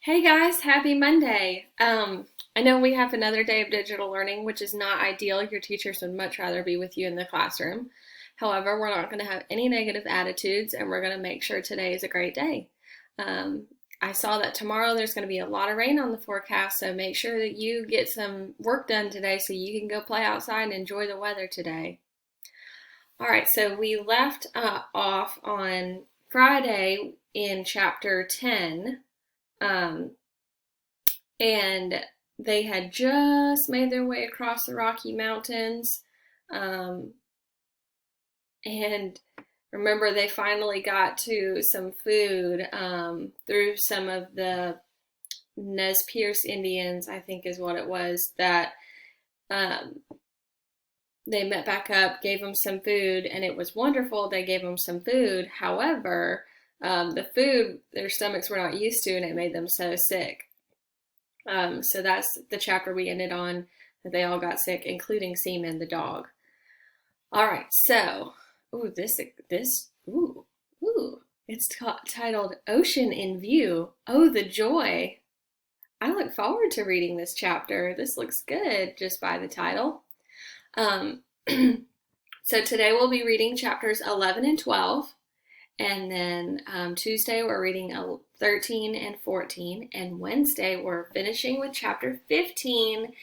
Hey guys, happy Monday. I know we have another day of digital learning, which is not ideal. Your teachers would much rather be with you in the classroom. However, we're not going to have any negative attitudes and we're going to make sure today is a great day. Um, I saw that tomorrow there's going to be a lot of rain on the forecast, so make sure that you get some work done today so you can go play outside and enjoy the weather today. All right, so we left off on Friday in chapter 10. Um, and they had just made their way across the Rocky Mountains. Um, and remember, they finally got to some food through some of the Nez Perce Indians, I think is what it was, that um, they met back up, gave them some food, and it was wonderful. They gave them some food. However, the food their stomachs were not used to, and it made them so sick. So that's the chapter we ended on, that they all got sick, including Seaman the dog. All right, so it's titled "Ocean in View." Oh, the joy! I look forward to reading this chapter. This looks good just by the title. Um, so today we'll be reading chapters 11 and 12. And then Tuesday, we're reading 13 and 14. And Wednesday, we're finishing with chapter 15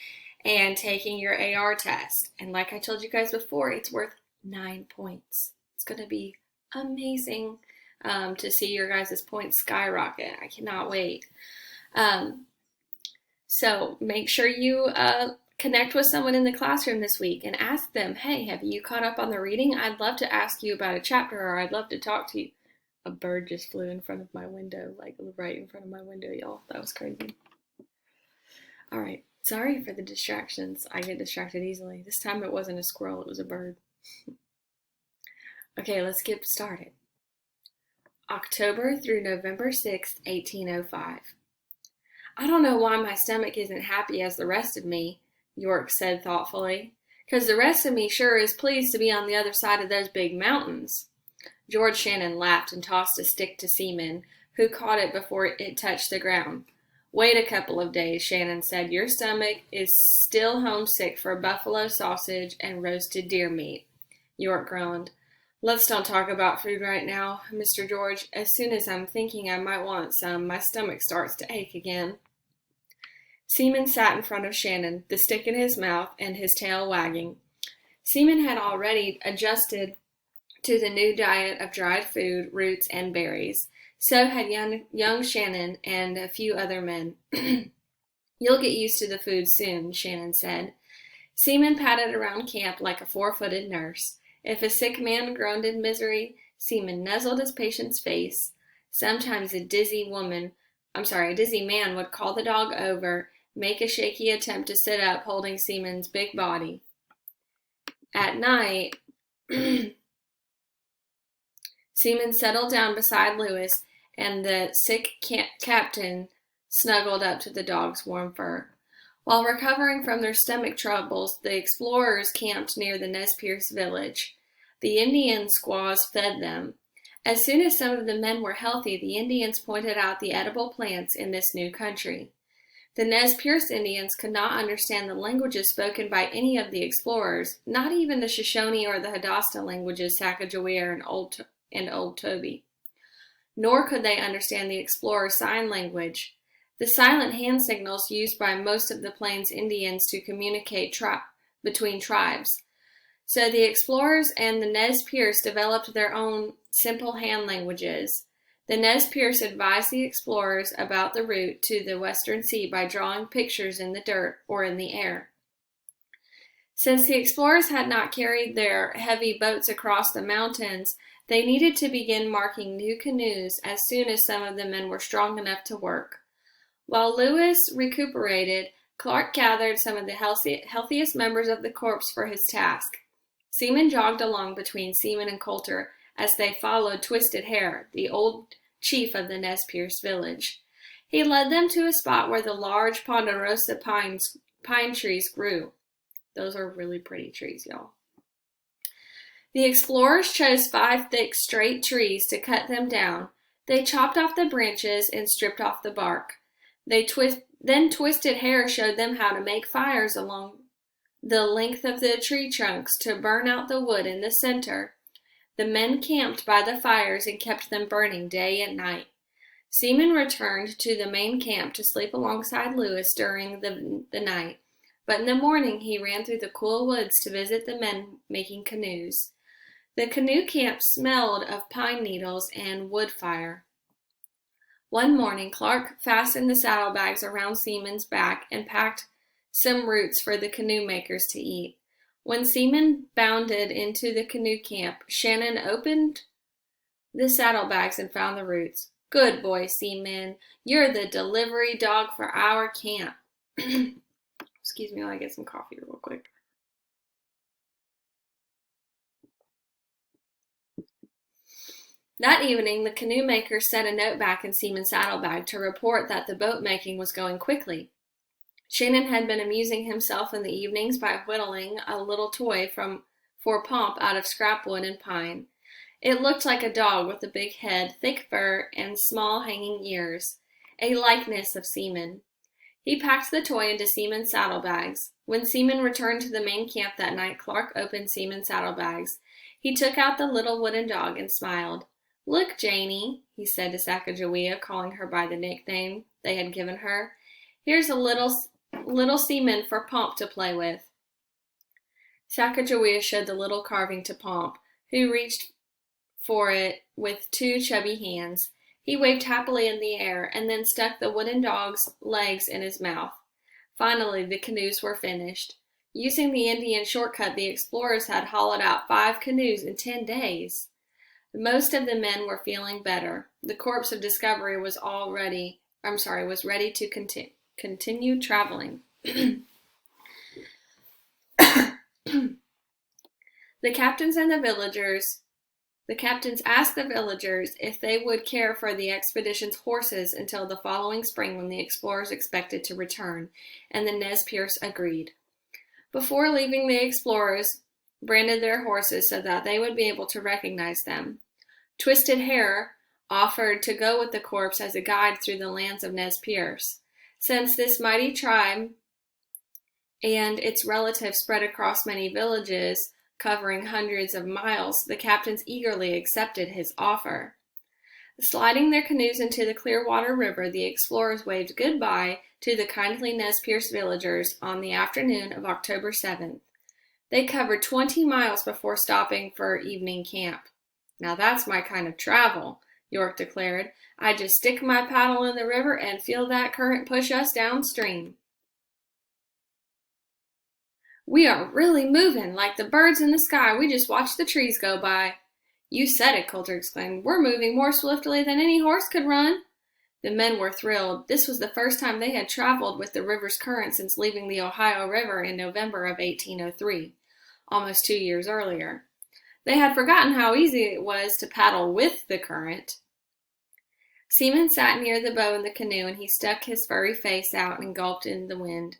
and taking your AR test. And like I told you guys before, it's worth 9 points. It's going to be amazing to see your guys' points skyrocket. I cannot wait. So make sure you connect with someone in the classroom this week and ask them, hey, have you caught up on the reading? I'd love to ask you about a chapter, or I'd love to talk to you. A bird just flew in front of my window, like right in front of my window, y'all. That was crazy. All right. Sorry for the distractions. I get distracted easily. This time it wasn't a squirrel, it was a bird. Okay, let's get started. October through November 6th, 1805. I don't know why my stomach isn't happy as the rest of me, York said thoughtfully, because the rest of me sure is pleased to be on the other side of those big mountains. George Shannon laughed and tossed a stick to Seaman, who caught it before it touched the ground. Wait a couple of days, Shannon said. Your stomach is still homesick for buffalo sausage and roasted deer meat. York groaned. Let's don't talk about food right now, Mr. George. As soon as I'm thinking I might want some, my stomach starts to ache again. Seaman sat in front of Shannon, the stick in his mouth and his tail wagging. Seaman had already adjusted to the new diet of dried food, roots, and berries. So had young Shannon and a few other men. You'll get used to the food soon, Shannon said. Seaman padded around camp like a four-footed nurse. If a sick man groaned in misery, Seaman nuzzled his patient's face. Sometimes a dizzy man would call the dog over, make a shaky attempt to sit up holding Seaman's big body. At night, Seaman settled down beside Lewis, and the sick captain snuggled up to the dog's warm fur. While recovering from their stomach troubles, the explorers camped near the Nez Perce village. The Indian squaws fed them. As soon as some of the men were healthy, the Indians pointed out the edible plants in this new country. The Nez Perce Indians could not understand the languages spoken by any of the explorers, not even the Shoshone or the Hadasta languages, Sacagawea and Old Toby. Nor could they understand the explorers' sign language, the silent hand signals used by most of the Plains Indians to communicate between tribes. So the explorers and the Nez Perce developed their own simple hand languages. The Nez Perce advised the explorers about the route to the Western Sea by drawing pictures in the dirt or in the air. Since the explorers had not carried their heavy boats across the mountains, they needed to begin marking new canoes as soon as some of the men were strong enough to work. While Lewis recuperated, Clark gathered some of the healthiest members of the corps for his task. Seaman jogged along between Seaman and Coulter as they followed Twisted Hair, the old chief of the Nez Perce village. He led them to a spot where the large ponderosa pine trees grew. Those are really pretty trees, y'all. The explorers chose 5 thick, straight trees to cut them down. They chopped off the branches and stripped off the bark. Then Twisted Hair showed them how to make fires along the length of the tree trunks to burn out the wood in the center. The men camped by the fires and kept them burning day and night. Seaman returned to the main camp to sleep alongside Lewis during the night, but in the morning he ran through the cool woods to visit the men making canoes. The canoe camp smelled of pine needles and wood fire. One morning, Clark fastened the saddlebags around Seaman's back and packed some roots for the canoe makers to eat. When Seaman bounded into the canoe camp, Shannon opened the saddlebags and found the roots. Good boy, Seaman. You're the delivery dog for our camp. Excuse me while I get some coffee real quick. That evening, the canoe makers set a note back in Seaman's saddlebag to report that the boat making was going quickly. Shannon had been amusing himself in the evenings by whittling a little toy for Pomp out of scrap wood and pine. It looked like a dog with a big head, thick fur, and small hanging ears, a likeness of Seaman. He packed the toy into Seaman's saddlebags. When Seaman returned to the main camp that night, Clark opened Seaman's saddlebags. He took out the little wooden dog and smiled. Look, Janie, he said to Sacagawea, calling her by the nickname they had given her. Here's a little Seaman for Pomp to play with. Sacagawea showed the little carving to Pomp, who reached for it with two chubby hands. He waved happily in the air and then stuck the wooden dog's legs in his mouth. Finally, the canoes were finished. Using the Indian shortcut, the explorers had hollowed out 5 canoes in 10 days. Most of the men were feeling better. The corpse of Discovery was ready to continue traveling. The captains asked the villagers if they would care for the expedition's horses until the following spring when the explorers expected to return, and the Nez Perce agreed. Before leaving, the explorers branded their horses so that they would be able to recognize them. Twisted Hair offered to go with the corpse as a guide through the lands of Nez Perce. Since this mighty tribe and its relatives spread across many villages, covering hundreds of miles, the captains eagerly accepted his offer. Sliding their canoes into the Clearwater River, the explorers waved goodbye to the kindly Nez Perce villagers on the afternoon of October 7th. They covered 20 miles before stopping for evening camp. Now that's my kind of travel, York declared. I just stick my paddle in the river and feel that current push us downstream. We are really moving, like the birds in the sky. We just watched the trees go by. You said it, Coulter exclaimed. We're moving more swiftly than any horse could run. The men were thrilled. This was the first time they had traveled with the river's current since leaving the Ohio River in November of 1803, almost 2 years earlier. They had forgotten how easy it was to paddle with the current. Seaman sat near the bow in the canoe, and he stuck his furry face out and gulped in the wind.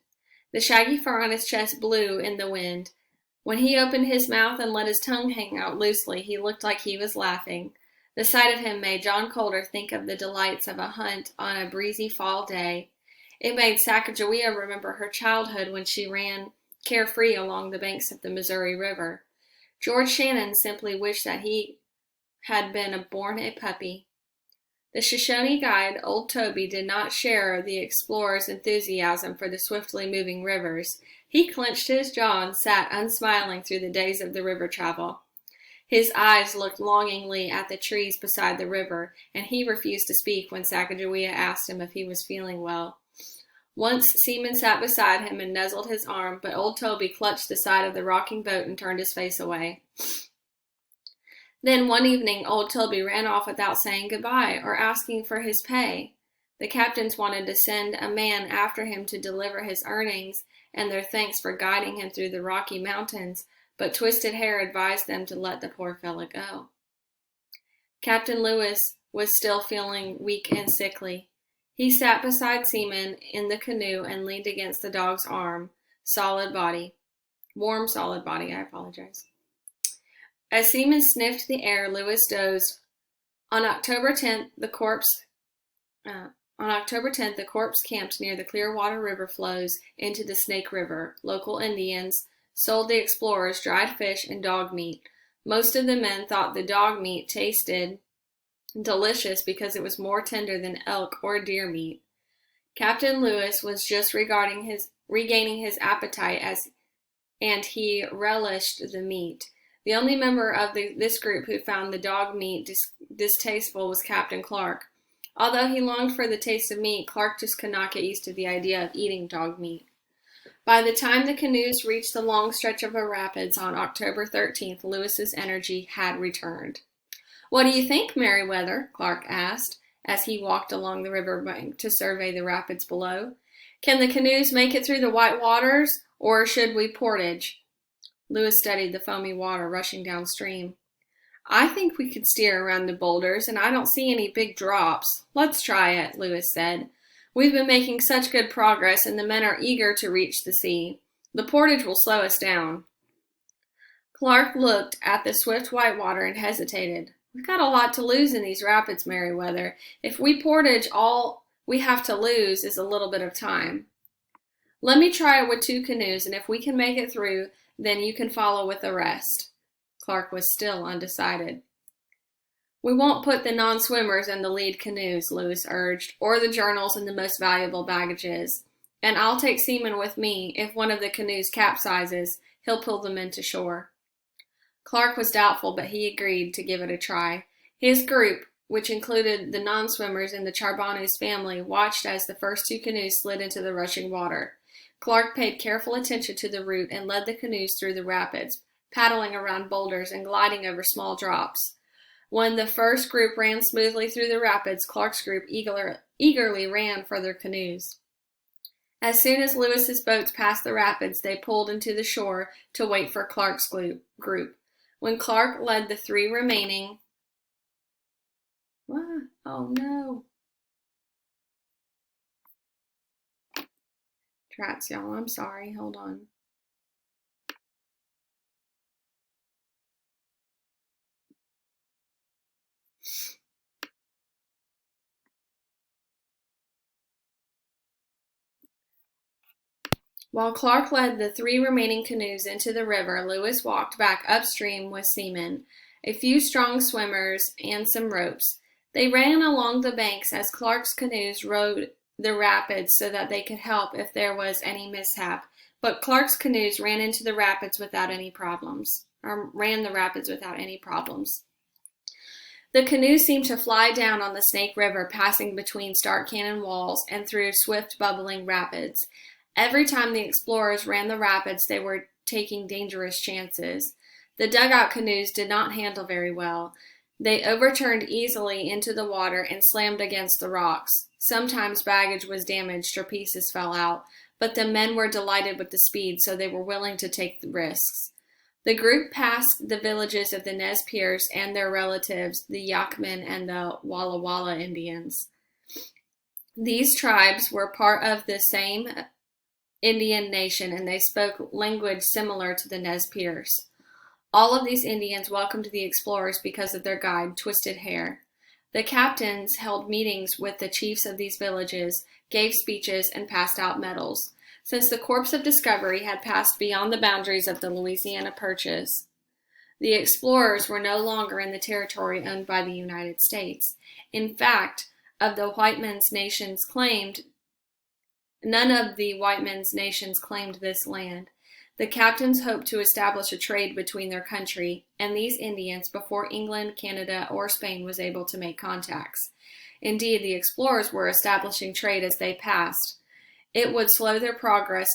The shaggy fur on his chest blew in the wind. When he opened his mouth and let his tongue hang out loosely, he looked like he was laughing. The sight of him made John Coulter think of the delights of a hunt on a breezy fall day. It made Sacagawea remember her childhood when she ran carefree along the banks of the Missouri River. George Shannon simply wished that he had been born a puppy. The Shoshone guide, Old Toby, did not share the explorer's enthusiasm for the swiftly moving rivers. He clenched his jaw and sat unsmiling through the days of the river travel. His eyes looked longingly at the trees beside the river, and he refused to speak when Sacagawea asked him if he was feeling well. Once Seaman sat beside him and nuzzled his arm, but Old Toby clutched the side of the rocking boat and turned his face away. Then one evening, Old Toby ran off without saying goodbye or asking for his pay. The captains wanted to send a man after him to deliver his earnings and their thanks for guiding him through the Rocky Mountains, but Twisted Hair advised them to let the poor fellow go. Captain Lewis was still feeling weak and sickly. He sat beside Seaman in the canoe and leaned against the dog's arm. Warm, solid body, As Seaman sniffed the air, Lewis dozed. On October 10th, the corpse On October 10th, the corps camped near the Clearwater River flows into the Snake River. Local Indians sold the explorers dried fish and dog meat. Most of the men thought the dog meat tasted delicious because it was more tender than elk or deer meat. Captain Lewis was just regaining his appetite and he relished the meat. The only member of this group who found the dog meat distasteful was Captain Clark. Although he longed for the taste of meat, Clark just could not get used to the idea of eating dog meat. By the time the canoes reached the long stretch of rapids on October 13th, Lewis's energy had returned. "What do you think, Meriwether?" Clark asked, as he walked along the river bank to survey the rapids below. "Can the canoes make it through the white waters, or should we portage?" Lewis studied the foamy water rushing downstream. "I think we could steer around the boulders, and I don't see any big drops. Let's try it," Lewis said. "We've been making such good progress, and the men are eager to reach the sea. The portage will slow us down." Clark looked at the swift white water and hesitated. "We've got a lot to lose in these rapids, Meriwether. If we portage, all we have to lose is a little bit of time. Let me try it with 2 canoes, and if we can make it through, then you can follow with the rest." Clark was still undecided. "We won't put the non-swimmers in the lead canoes," Lewis urged, "or the journals and the most valuable baggages. And I'll take Seaman with me. If one of the canoes capsizes, he'll pull them into shore." Clark was doubtful, but he agreed to give it a try. His group, which included the non-swimmers and the Charbonneau's family, watched as the first 2 canoes slid into the rushing water. Clark paid careful attention to the route and led the canoes through the rapids, paddling around boulders and gliding over small drops. When the first group ran smoothly through the rapids, Clark's group eagerly ran for their canoes. As soon as Lewis's boats passed the rapids, they pulled into the shore to wait for Clark's group. When Clark led the 3 remaining... Oh no. Trats, y'all, I'm sorry. Hold on. While Clark led the 3 remaining canoes into the river, Lewis walked back upstream with Seaman, a few strong swimmers, and some ropes. They ran along the banks as Clark's canoes rode the rapids so that they could help if there was any mishap, but Clark's canoes ran into the rapids without any problems, ran the rapids without any problems. The canoes seemed to fly down on the Snake River, passing between stark canyon walls and through swift, bubbling rapids. Every time the explorers ran the rapids, they were taking dangerous chances. The dugout canoes did not handle very well. They overturned easily into the water and slammed against the rocks. Sometimes baggage was damaged or pieces fell out, but the men were delighted with the speed, so they were willing to take the risks. The group passed the villages of the Nez Perce and their relatives, the Yakmen and the Walla Walla Indians. These tribes were part of the same Indian nation, and they spoke language similar to the Nez Perce. All of these Indians welcomed the explorers because of their guide, Twisted Hair. The captains held meetings with the chiefs of these villages, gave speeches, and passed out medals. Since the Corps of Discovery had passed beyond the boundaries of the Louisiana Purchase, the explorers were no longer in the territory owned by the United States. In fact, none of the white men's nations claimed this land. The captains hoped to establish a trade between their country and these Indians before England, Canada, or Spain was able to make contacts. Indeed, the explorers were establishing trade as they passed. It would slow their progress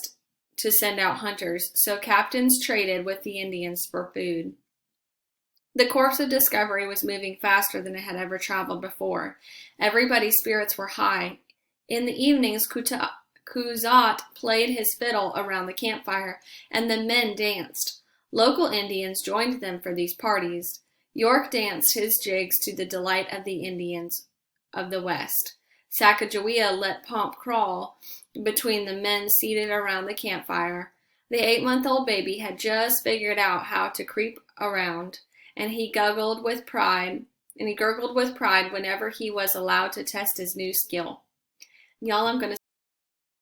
to send out hunters, so captains traded with the Indians for food. The Corps of Discovery was moving faster than it had ever traveled before. Everybody's spirits were high. In the evenings, Kuzat played his fiddle around the campfire, and the men danced. Local Indians joined them for these parties. York danced his jigs to the delight of the Indians of the West. Sacagawea let Pomp crawl between the men seated around the campfire. The 8-month-old baby had just figured out how to creep around, and he gurgled with pride whenever he was allowed to test his new skill. Y'all, I'm going to